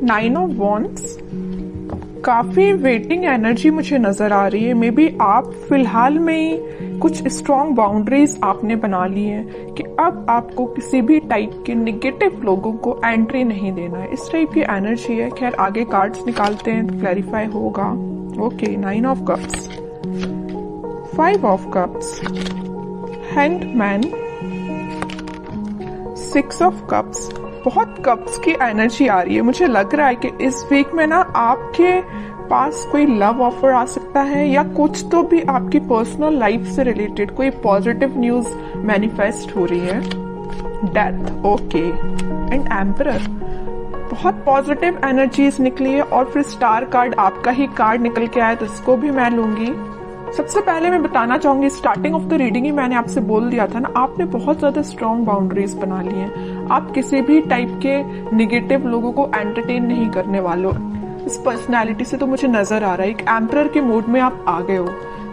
9 of wands, काफी waiting energy मुझे नजर आ रही है। मे बी आप फिलहाल में ही कुछ स्ट्रॉन्ग बाउंड्रीज आपने बना ली है कि अब आपको किसी भी टाइप के निगेटिव लोगों को एंट्री नहीं देना है, इस टाइप की एनर्जी है। खैर आगे कार्ड्स निकालते हैं तो क्लैरिफाई होगा। Okay, 9 of cups, 5 of cups, hanged man, 6 of cups. बहुत कप्स की एनर्जी आ रही है। मुझे लग रहा है कि इस वीक में ना आपके पास कोई लव ऑफर आ सकता है, या कुछ तो भी आपकी पर्सनल लाइफ से रिलेटेड कोई पॉजिटिव न्यूज मैनिफेस्ट हो रही है। डेथ, ओके, एंड एम्परर, बहुत पॉजिटिव एनर्जीज निकली है। और फिर स्टार कार्ड, आपका ही कार्ड निकल के आया, तो इसको भी मैं लूंगी। सबसे पहले मैं बताना चाहूंगी, स्टार्टिंग ऑफ द रीडिंग ही मैंने आपसे बोल दिया था ना, आपने बहुत ज्यादा स्ट्रॉन्ग बाउंड्रीज बना ली हैं। आप किसी भी टाइप के निगेटिव लोगों को एंटरटेन नहीं करने वाले हो। इस पर्सनैलिटी से तो मुझे नजर आ रहा है एक एम्परर के मोड में आप आ गए हो,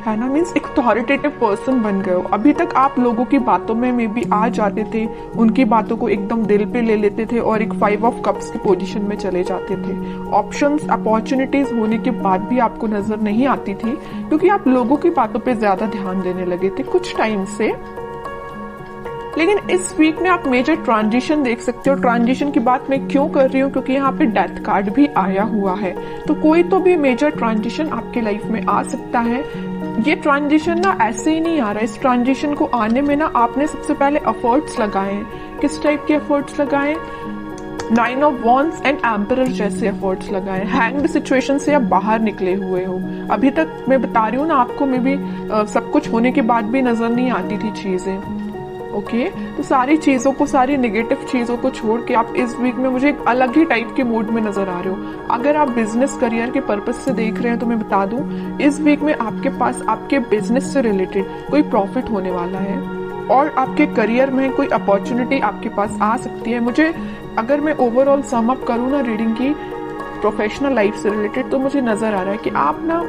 है ना। मीन्स एक अथॉरिटेटिव पर्सन बन गए हो। अभी तक आप लोगों की बातों में मे बी आ जाते थे, उनकी बातों को एकदम दिल पे ले लेते थे और एक 5 ऑफ कप्स की पोजीशन में चले जाते थे। ऑप्शंस, अपॉर्चुनिटीज होने के बाद भी आपको नजर नहीं आती थी, क्योंकि आप लोगों की बातों पे ज्यादा ध्यान देने लगे थे कुछ टाइम से। लेकिन इस वीक में आप मेजर ट्रांजिशन देख सकते हो। ट्रांजिशन की बात मैं क्यों कर रही हूँ, क्योंकि यहाँ पे डेथ कार्ड भी आया हुआ है। तो कोई तो भी मेजर ट्रांजिशन आपके लाइफ में आ सकता है। ये ट्रांजिशन ना ऐसे ही नहीं आ रहा है। इस ट्रांजिशन को आने में ना आपने सबसे पहले एफर्ट्स लगाए हैं। किस टाइप के एफर्ट्स लगाए? 9 ऑफ वॉन्ड्स एंड एम्परर जैसे एफर्ट्स लगाए। हैंग्ड सिचुएशन से आप बाहर निकले हुए हो। अभी तक मैं बता रही हूँ ना आपको, मे बी सब कुछ होने के बाद भी नजर नहीं आती थी चीजें। ओके, तो सारी चीजों को, सारी नेगेटिव चीजों को छोड़ के आप इस वीक में मुझे एक अलग ही टाइप के मूड में नजर आ रहे हो। अगर आप बिजनेस करियर के पर्पस से देख रहे हैं तो मैं बता दूं, इस वीक में आपके पास आपके बिजनेस से रिलेटेड कोई प्रॉफिट होने वाला है, और आपके करियर में कोई अपॉर्चुनिटी आपके पास आ सकती है। मुझे, अगर मैं ओवरऑल सम अप करूँ ना रीडिंग की प्रोफेशनल लाइफ से रिलेटेड, तो मुझे नजर आ रहा है कि आप ना,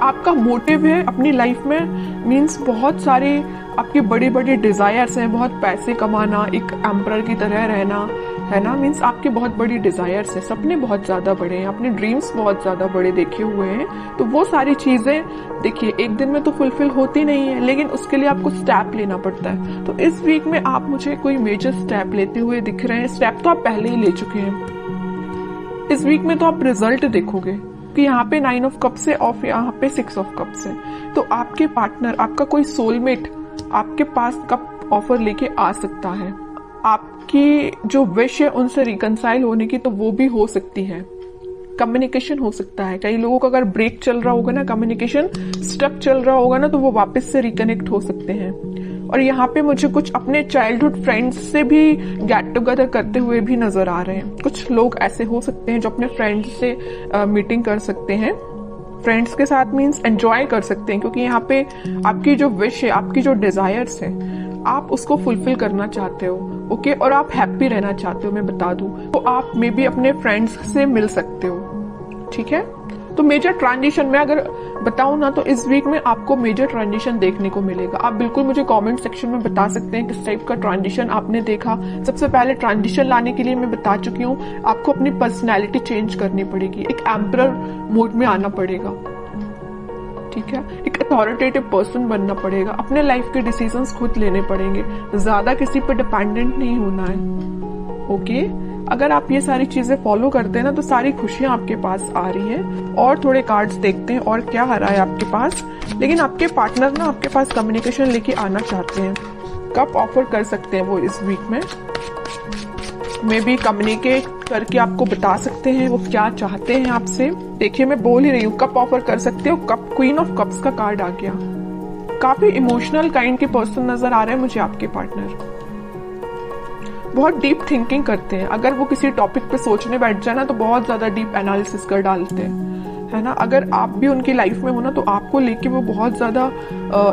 आपका मोटिव है अपनी लाइफ में, मीन्स बहुत सारे आपकी बड़ी बड़ी डिजायर्स हैं। बहुत पैसे कमाना, एक एम्परर की तरह रहना, है ना। मीन्स आपके बहुत बड़ी डिजायर्स हैं, सपने बहुत ज्यादा बड़े हैं, अपने ड्रीम्स बहुत ज्यादा बड़े देखे हुए हैं। तो वो सारी चीजें देखिए एक दिन में तो फुलफिल होती नहीं है, लेकिन उसके लिए आपको स्टेप लेना पड़ता है। तो इस वीक में आप मुझे कोई मेजर स्टेप लेते हुए दिख रहे हैं। स्टेप तो आप पहले ही ले चुके हैं। इस वीक में तो आप रिजल्ट देखोगे कि यहाँ पे 9 ऑफ कप्स है और यहाँ पे 6 ऑफ कप्स है। तो आपके पार्टनर, आपका कोई सोलमेट आपके पास कप ऑफर लेके आ सकता है। आपकी जो विश है उनसे रिकंसाइल होने की, तो वो भी हो सकती है। कम्युनिकेशन हो सकता है। कई लोगों का अगर ब्रेक चल रहा होगा ना, कम्युनिकेशन स्टक चल रहा होगा ना, तो वो वापस से रिकनेक्ट हो सकते हैं। और यहाँ पे मुझे कुछ अपने चाइल्डहुड फ्रेंड्स से भी गेट टुगेदर करते हुए भी नजर आ रहे हैं। कुछ लोग ऐसे हो सकते हैं जो अपने फ्रेंड्स से मीटिंग कर सकते हैं। फ्रेंड्स के साथ मीन्स एंजॉय कर सकते हैं, क्योंकि यहाँ पे आपकी जो विश है, आपकी जो डिजायर्स है, आप उसको फुलफिल करना चाहते हो। ओके, और आप हैप्पी रहना चाहते हो, मैं बता दूं, तो आप मे बी अपने फ्रेंड्स से मिल सकते हो। ठीक है, तो मेजर ट्रांजिशन में अगर बताऊं ना, तो इस वीक में आपको मेजर ट्रांजिशन देखने को मिलेगा। आप बिल्कुल मुझे कमेंट सेक्शन में बता सकते हैं किस टाइप का ट्रांजिशन आपने देखा। सबसे पहले ट्रांजिशन लाने के लिए मैं बता चुकी हूँ, आपको अपनी पर्सनैलिटी चेंज करनी पड़ेगी, एक एम्परर मोड में आना पड़ेगा। ठीक है, एक अथॉरिटेटिव पर्सन बनना पड़ेगा, अपने लाइफ के डिसीजंस खुद लेने पड़ेंगे, ज्यादा किसी पर डिपेंडेंट नहीं होना है। ओके, अगर आप ये सारी चीजें फॉलो करते हैं ना, तो सारी खुशियां आपके पास आ रही हैं। और थोड़े कार्ड्स देखते हैं और क्या आ रहा है आपके पास। लेकिन आपके पार्टनर ना आपके पास कम्युनिकेशन लेके आना चाहते हैं। कब ऑफर कर सकते हैं वो इस वीक में, मे बी कम्युनिकेट करके आपको बता सकते हैं वो क्या चाहते हैं आपसे। देखिए मैं बोल ही रही हूँ, कब ऑफर कर सकते हो। कप, क्वीन ऑफ कप्स का कार्ड आ गया। काफी इमोशनल काइंड के पर्सन नजर आ रहे हैं मुझे आपके पार्टनर। बहुत डीप थिंकिंग करते हैं। अगर वो किसी टॉपिक पे सोचने बैठ जाए ना, तो बहुत ज्यादा डीप एनालिसिस कर डालते हैं, है ना। अगर आप भी उनकी लाइफ में हो ना, तो आपको लेके वो बहुत ज्यादा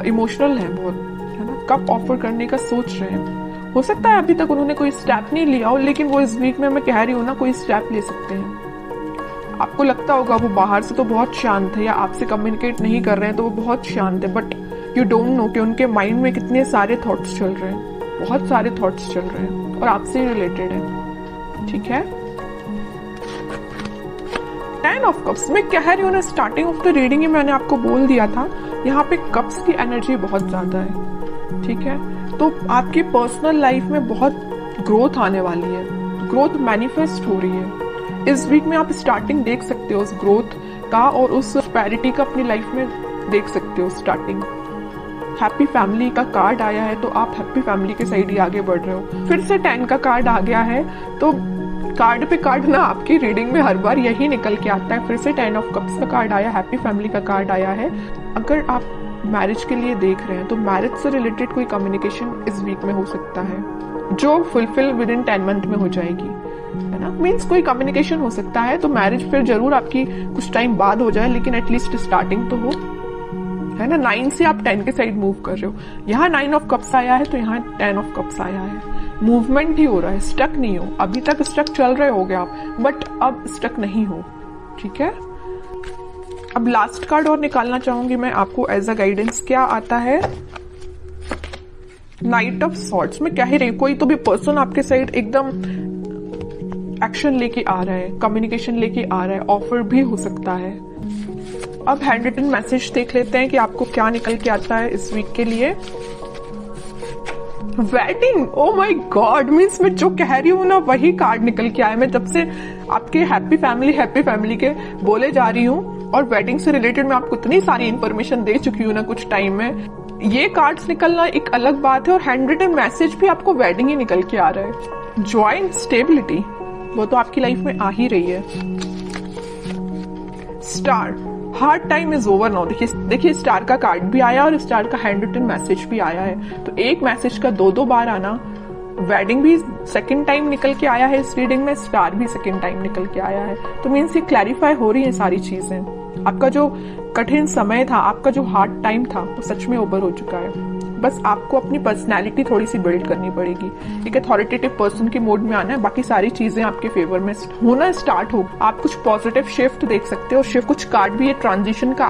इमोशनल है, बहुत, है ना। कब ऑफर करने का सोच रहे हैं। हो सकता है अभी तक उन्होंने कोई स्टेप नहीं लिया हो, लेकिन वो इस वीक में, मैं कह रही हूँ ना, कोई स्टेप ले सकते हैं। आपको लगता होगा वो बाहर से तो बहुत शांत है, या आपसे कम्युनिकेट नहीं कर रहे हैं तो वो बहुत शांत है, बट यू डोंट नो कि उनके माइंड में कितने सारे थॉट्स चल रहे हैं। बहुत सारे थॉट्स चल रहे हैं और आपसे ही रिलेटेड है। ठीक है, 10 ऑफ कप्स, मैं कह रही हूँ ना, स्टार्टिंग ऑफ द रीडिंग ही मैंने आपको बोल दिया था, यहाँ पे कप्स की एनर्जी बहुत ज्यादा है, ठीक है। तो आपकी पर्सनल लाइफ में बहुत ग्रोथ आने वाली है, ग्रोथ मैनिफेस्ट हो रही है। इस वीक में आप स्टार्टिंग देख सकते हो उस ग्रोथ का, और उस प्रोस्पेरिटी का अपनी लाइफ में देख सकते हो स्टार्टिंग। हैप्पी फैमिली का कार्ड आया है, तो आप हैप्पी फैमिली के साइड ही आगे बढ़ रहे हो। फिर से 10 का कार्ड आ गया है, तो कार्ड पे कार्ड ना आपकी रीडिंग में हर बार यही निकल के आता है। फिर से 10 ऑफ कप्स का कार्ड आया, हैप्पी फैमिली का कार्ड आया है। अगर आप मैरिज के लिए देख रहे हैं तो मैरिज से रिलेटेड कोई कम्युनिकेशन इस वीक में हो सकता है, जो फुलफिल विद इन 10 मंथ में हो जाएगी, है ना। मीन्स कोई कम्युनिकेशन हो सकता है, तो मैरिज फिर जरूर आपकी कुछ टाइम बाद हो जाए, लेकिन एटलीस्ट स्टार्टिंग तो हो, है ना। 9 से आप 10 के साइड मूव कर रहे हो। यहाँ 9 ऑफ कप्स आया है, तो यहाँ 10 ऑफ कप्स आया है। मूवमेंट ही हो रहा है, स्टक नहीं हो। अभी तक स्टक चल रहे होगे आप, बट अब स्टक नहीं हो, ठीक है। अब लास्ट कार्ड और निकालना चाहूंगी मैं आपको एज अ गाइडेंस। क्या आता है? Night of swords. मैं कह ही रही हूं, कोई तो भी पर्सन आपके साइड एकदम एक्शन लेके आ रहा है, कम्युनिकेशन लेके आ रहा है, ऑफर भी हो सकता है। अब हैंड रिटन मैसेज देख लेते हैं कि आपको क्या निकल के आता है इस वीक के लिए। Wedding, oh my God, means मैं जो कह रही हूँ ना वही कार्ड निकल के आया। मैं जब से आपके हैप्पी फैमिली के बोले जा रही हूँ, और वेडिंग से रिलेटेड मैं आपको इतनी सारी इंफॉर्मेशन दे चुकी हूँ ना कुछ टाइम में। ये कार्ड्स निकलना एक अलग बात है, और हैंड रिटन मैसेज भी आपको वेडिंग ही निकल के आ रहा है। जॉय एंड स्टेबिलिटी, वो तो आपकी लाइफ में आ ही रही है। Star, hard time is over now. देखिए स्टार का कार्ड भी आया और स्टार का हैंड रिटन मैसेज भी आया है, तो एक मैसेज का दो बार आना। वेडिंग भी सेकंड टाइम निकल के आया है इस रीडिंग में, स्टार भी सेकंड टाइम निकल के आया है। तो मीन्स ये क्लैरिफाई हो रही है सारी चीजें। आपका जो कठिन समय था, आपका जो हार्ड टाइम था, वो सच में ओवर हो चुका है। बस आपको अपनी पर्सनैलिटी थोड़ी सी बिल्ड करनी पड़ेगी, एक अथॉरिटेटिव पर्सन के मोड में आना है। बाकी सारी चीजें आपके फेवर में होना स्टार्ट हो। आप कुछ पॉजिटिव शिफ्ट देख सकते हो। शिफ्ट कुछ कार्ड भी ये ट्रांजिशन का